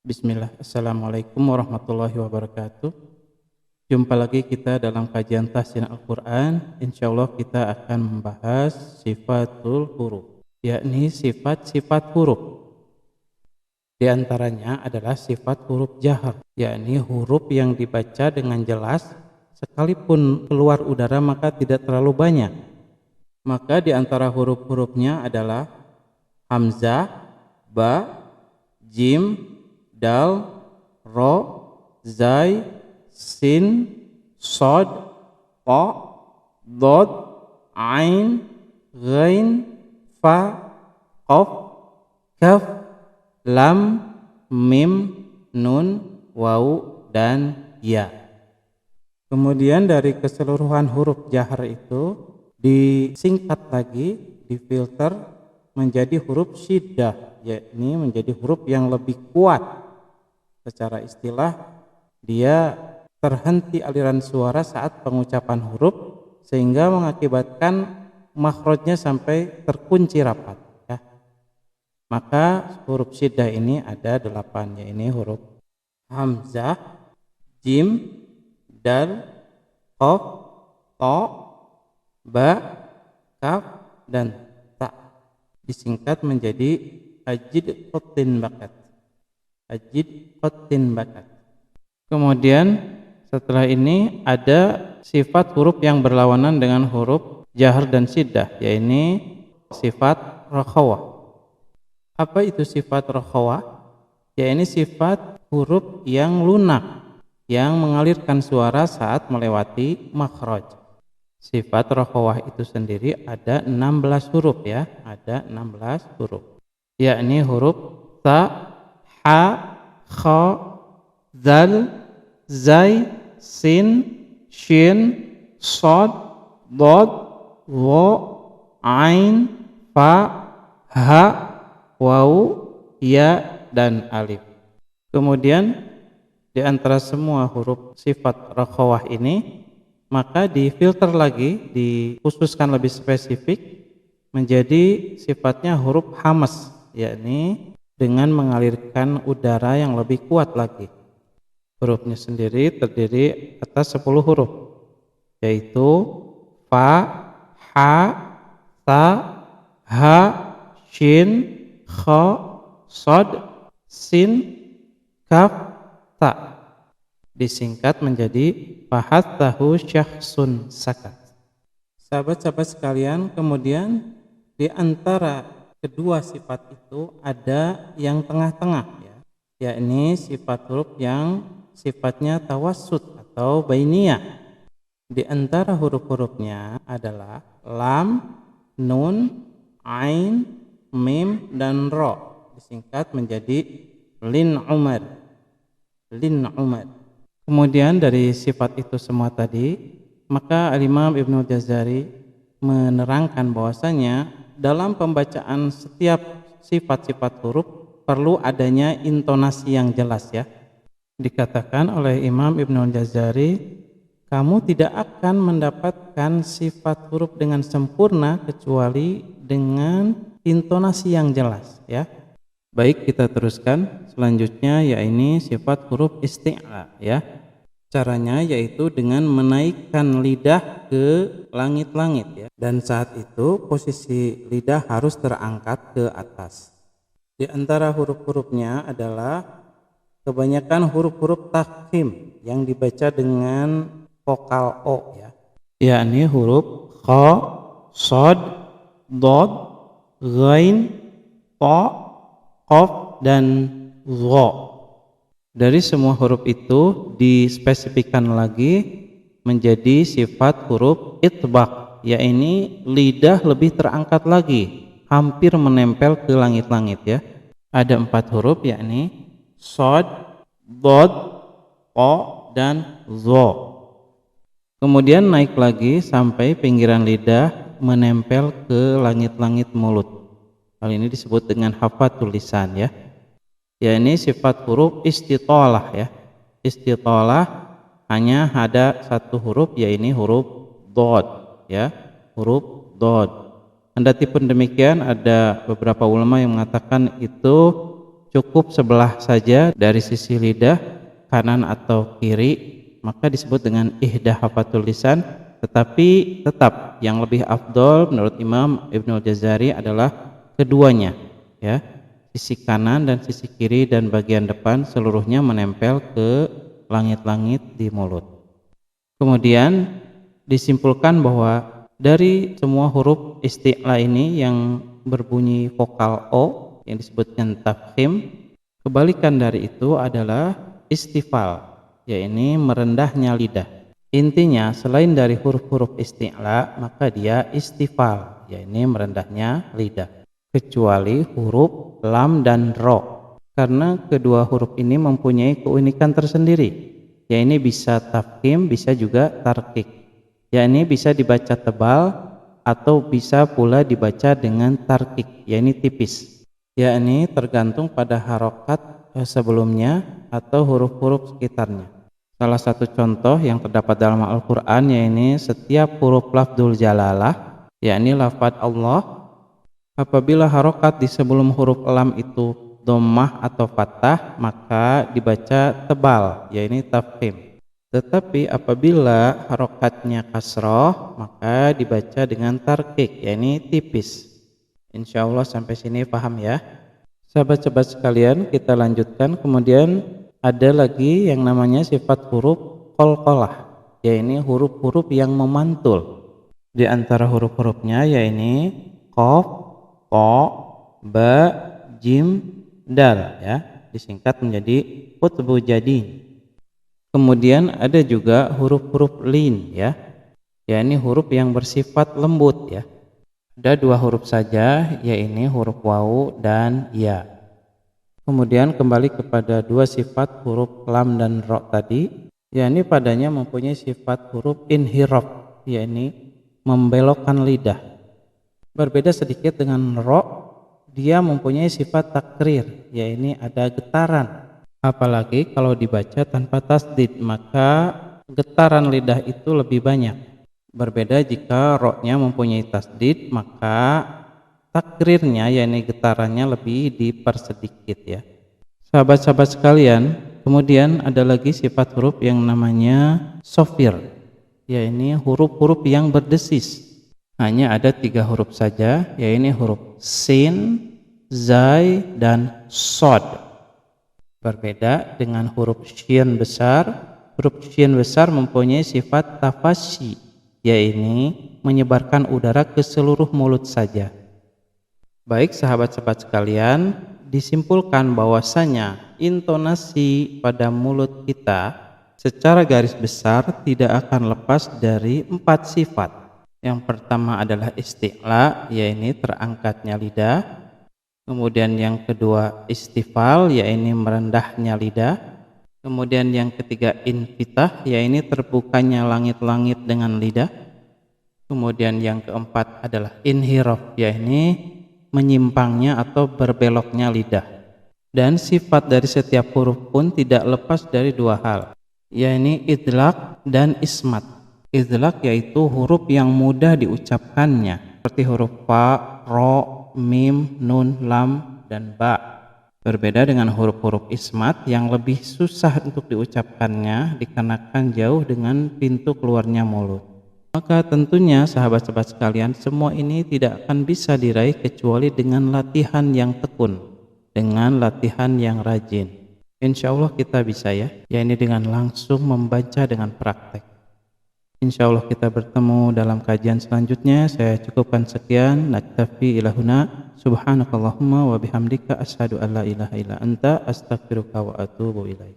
Bismillah, Assalamualaikum warahmatullahi wabarakatuh. Jumpa lagi kita dalam kajian tahsin Al-Quran. Insya Allah kita akan membahas sifatul huruf, yakni sifat-sifat huruf. Di antaranya adalah sifat huruf jahar, yakni huruf yang dibaca dengan jelas, sekalipun keluar udara maka tidak terlalu banyak. Maka di antara huruf-hurufnya adalah hamzah, ba, jim, dal, ro, zai, sin, sod, qa, dod, ain, ghain, fa, qaf, kaf, lam, mim, nun, waw, dan ya. Kemudian dari keseluruhan huruf jahar itu disingkat lagi, difilter menjadi huruf syiddah, yakni menjadi huruf yang lebih kuat. Secara istilah dia terhenti aliran suara saat pengucapan huruf sehingga mengakibatkan makhrajnya sampai terkunci rapat ya. Maka huruf syiddah ini ada 8, yakni huruf hamzah, jim, dal, qaf, ta, ba, kaf, dan ta. Disingkat menjadi ajid qatin bakat. Ajid qatin bakat. Kemudian setelah ini ada sifat huruf yang berlawanan dengan huruf jahar dan syiddah, yaitu sifat rakhawah. Apa itu sifat rakhawah? Yaitu sifat huruf yang lunak, yang mengalirkan suara saat melewati makhraj. Sifat rakhawah itu sendiri ada 16 huruf ya, ada 16 huruf. Yakni huruf ta, ha, kha, zal, zai, sin, shin, shad, dad, wa, ain, fa, ha, waw, ya, dan alif. Kemudian di antara semua huruf sifat rakhawah ini maka difilter lagi, dikhususkan lebih spesifik menjadi sifatnya huruf hamas, yakni dengan mengalirkan udara yang lebih kuat lagi. Hurufnya sendiri terdiri atas 10 huruf, yaitu fa, ha, ta, ha, shin, kha, shad, sin, kaf, ta. Disingkat menjadi fahattahu syakhsun sakat. Sahabat-sahabat sekalian, kemudian di antara kedua sifat itu ada yang tengah-tengah ya, yakni sifat huruf yang sifatnya tawassut atau bainiyah. Di antara huruf-hurufnya adalah lam, nun, ain, mim, dan ro. Disingkat menjadi lin umar. Lin umar. Kemudian dari sifat itu semua tadi, maka Al-Imam Ibnu Jazari menerangkan bahwasanya dalam pembacaan setiap sifat-sifat huruf perlu adanya intonasi yang jelas ya. Dikatakan oleh Imam Ibnu Jazari, kamu tidak akan mendapatkan sifat huruf dengan sempurna kecuali dengan intonasi yang jelas ya. Baik, kita teruskan selanjutnya, yaitu sifat huruf isti'la ya. Caranya yaitu dengan menaikkan lidah ke langit-langit ya. Dan saat itu posisi lidah harus terangkat ke atas. Di antara huruf-hurufnya adalah kebanyakan huruf-huruf tafkhim yang dibaca dengan vokal o ya. Yakni huruf kha, shad, dad, ghain, ta, qaf, dan gha. Dari semua huruf itu dispesifikkan lagi menjadi sifat huruf itbaq, yakni lidah lebih terangkat lagi, hampir menempel ke langit-langit ya. Ada 4 huruf, yakni shad, dad, qa, dan dha. Kemudian naik lagi sampai pinggiran lidah menempel ke langit-langit mulut. Hal ini disebut dengan hafatul lisan ya. Ini sifat huruf istitalah ya. Istitalah hanya ada 1 huruf, yaitu huruf dod ya, huruf dod. Kendati pun demikian, ada beberapa ulama yang mengatakan itu cukup sebelah saja dari sisi lidah, kanan atau kiri, maka disebut dengan ihda hafatul lisan. Tetapi tetap yang lebih afdol menurut Imam Ibnul Jazari adalah keduanya, ya, sisi kanan dan sisi kiri dan bagian depan seluruhnya menempel ke langit-langit di mulut. Kemudian disimpulkan bahwa dari semua huruf isti'la ini yang berbunyi vokal O yang disebutkan tafkhim, kebalikan dari itu adalah istifal, yaitu merendahnya lidah. Intinya selain dari huruf-huruf isti'la, maka dia istifal, yaitu merendahnya lidah, kecuali huruf lam dan ro, karena kedua huruf ini mempunyai keunikan tersendiri, yaitu bisa tafkhim, bisa juga tarkik, yaitu bisa dibaca tebal atau bisa pula dibaca dengan tarkik, yaitu tipis, yakni tergantung pada harokat sebelumnya atau huruf-huruf sekitarnya. Salah satu contoh yang terdapat dalam Al-Quran yaitu setiap huruf lafdzul jalalah, yakni lafadz Allah, apabila harokat di sebelum huruf lam itu dhammah atau fathah, maka dibaca tebal, yaitu tafkhim. Tetapi apabila harokatnya kasroh, maka dibaca dengan tarkik, yaitu tipis. Insya Allah sampai sini paham ya. Sahabat-sahabat sekalian, kita lanjutkan. Kemudian ada lagi yang namanya sifat huruf qalqalah, yaitu huruf-huruf yang memantul. Di antara huruf-hurufnya yaitu qaf, qa, ba, jim, dal, ya, disingkat menjadi qutbu jadi. Kemudian ada juga huruf-huruf lin, ya, yaitu huruf yang bersifat lembut, ya. Ada dua huruf saja, yaitu huruf wawu dan ya. Kemudian kembali kepada dua sifat huruf lam dan ro tadi, yakni padanya mempunyai sifat huruf inhiraf, yakni membelokkan lidah. Berbeda sedikit dengan ro, dia mempunyai sifat takrir, yakni ada getaran. Apalagi kalau dibaca tanpa tasdid, maka getaran lidah itu lebih banyak. Berbeda jika ro-nya mempunyai tasdid, maka takrirnya, yakni getarannya, lebih dipersedikit, ya. Sahabat-sahabat sekalian, kemudian ada lagi sifat huruf yang namanya sofir, yaitu huruf-huruf yang berdesis. Hanya ada 3 huruf saja, yaitu huruf sin, zai, dan sod. Berbeda dengan huruf shin besar. Huruf shin besar mempunyai sifat tafashi, yaitu menyebarkan udara ke seluruh mulut saja. Baik sahabat-sahabat sekalian, disimpulkan bahwasanya intonasi pada mulut kita secara garis besar tidak akan lepas dari 4 sifat. Yang pertama adalah isti'la, yaitu terangkatnya lidah. Kemudian yang kedua istifal, yaitu merendahnya lidah. Kemudian yang ketiga infitah, yaitu terbukanya langit-langit dengan lidah. Kemudian yang keempat adalah inhiraf, yaitu menyimpangnya atau berbeloknya lidah. Dan sifat dari setiap huruf pun tidak lepas dari 2 hal, yaitu idlaq dan ismat. Idlaq yaitu huruf yang mudah diucapkannya, seperti huruf fa, ro, mim, nun, lam, dan ba. Berbeda dengan huruf-huruf ismat yang lebih susah untuk diucapkannya dikarenakan jauh dengan pintu keluarnya mulut. Maka tentunya sahabat-sahabat sekalian, semua ini tidak akan bisa diraih kecuali dengan latihan yang tekun, dengan latihan yang rajin. Insya Allah kita bisa, ya, yaitu dengan langsung membaca dengan praktek. Insya Allah kita bertemu dalam kajian selanjutnya. Saya cukupkan sekian. Naktafi ilahuna. Subhanakallahumma wa bihamdika asyhadu an la ilaha illa anta astaghfiruka wa atubu ilaik.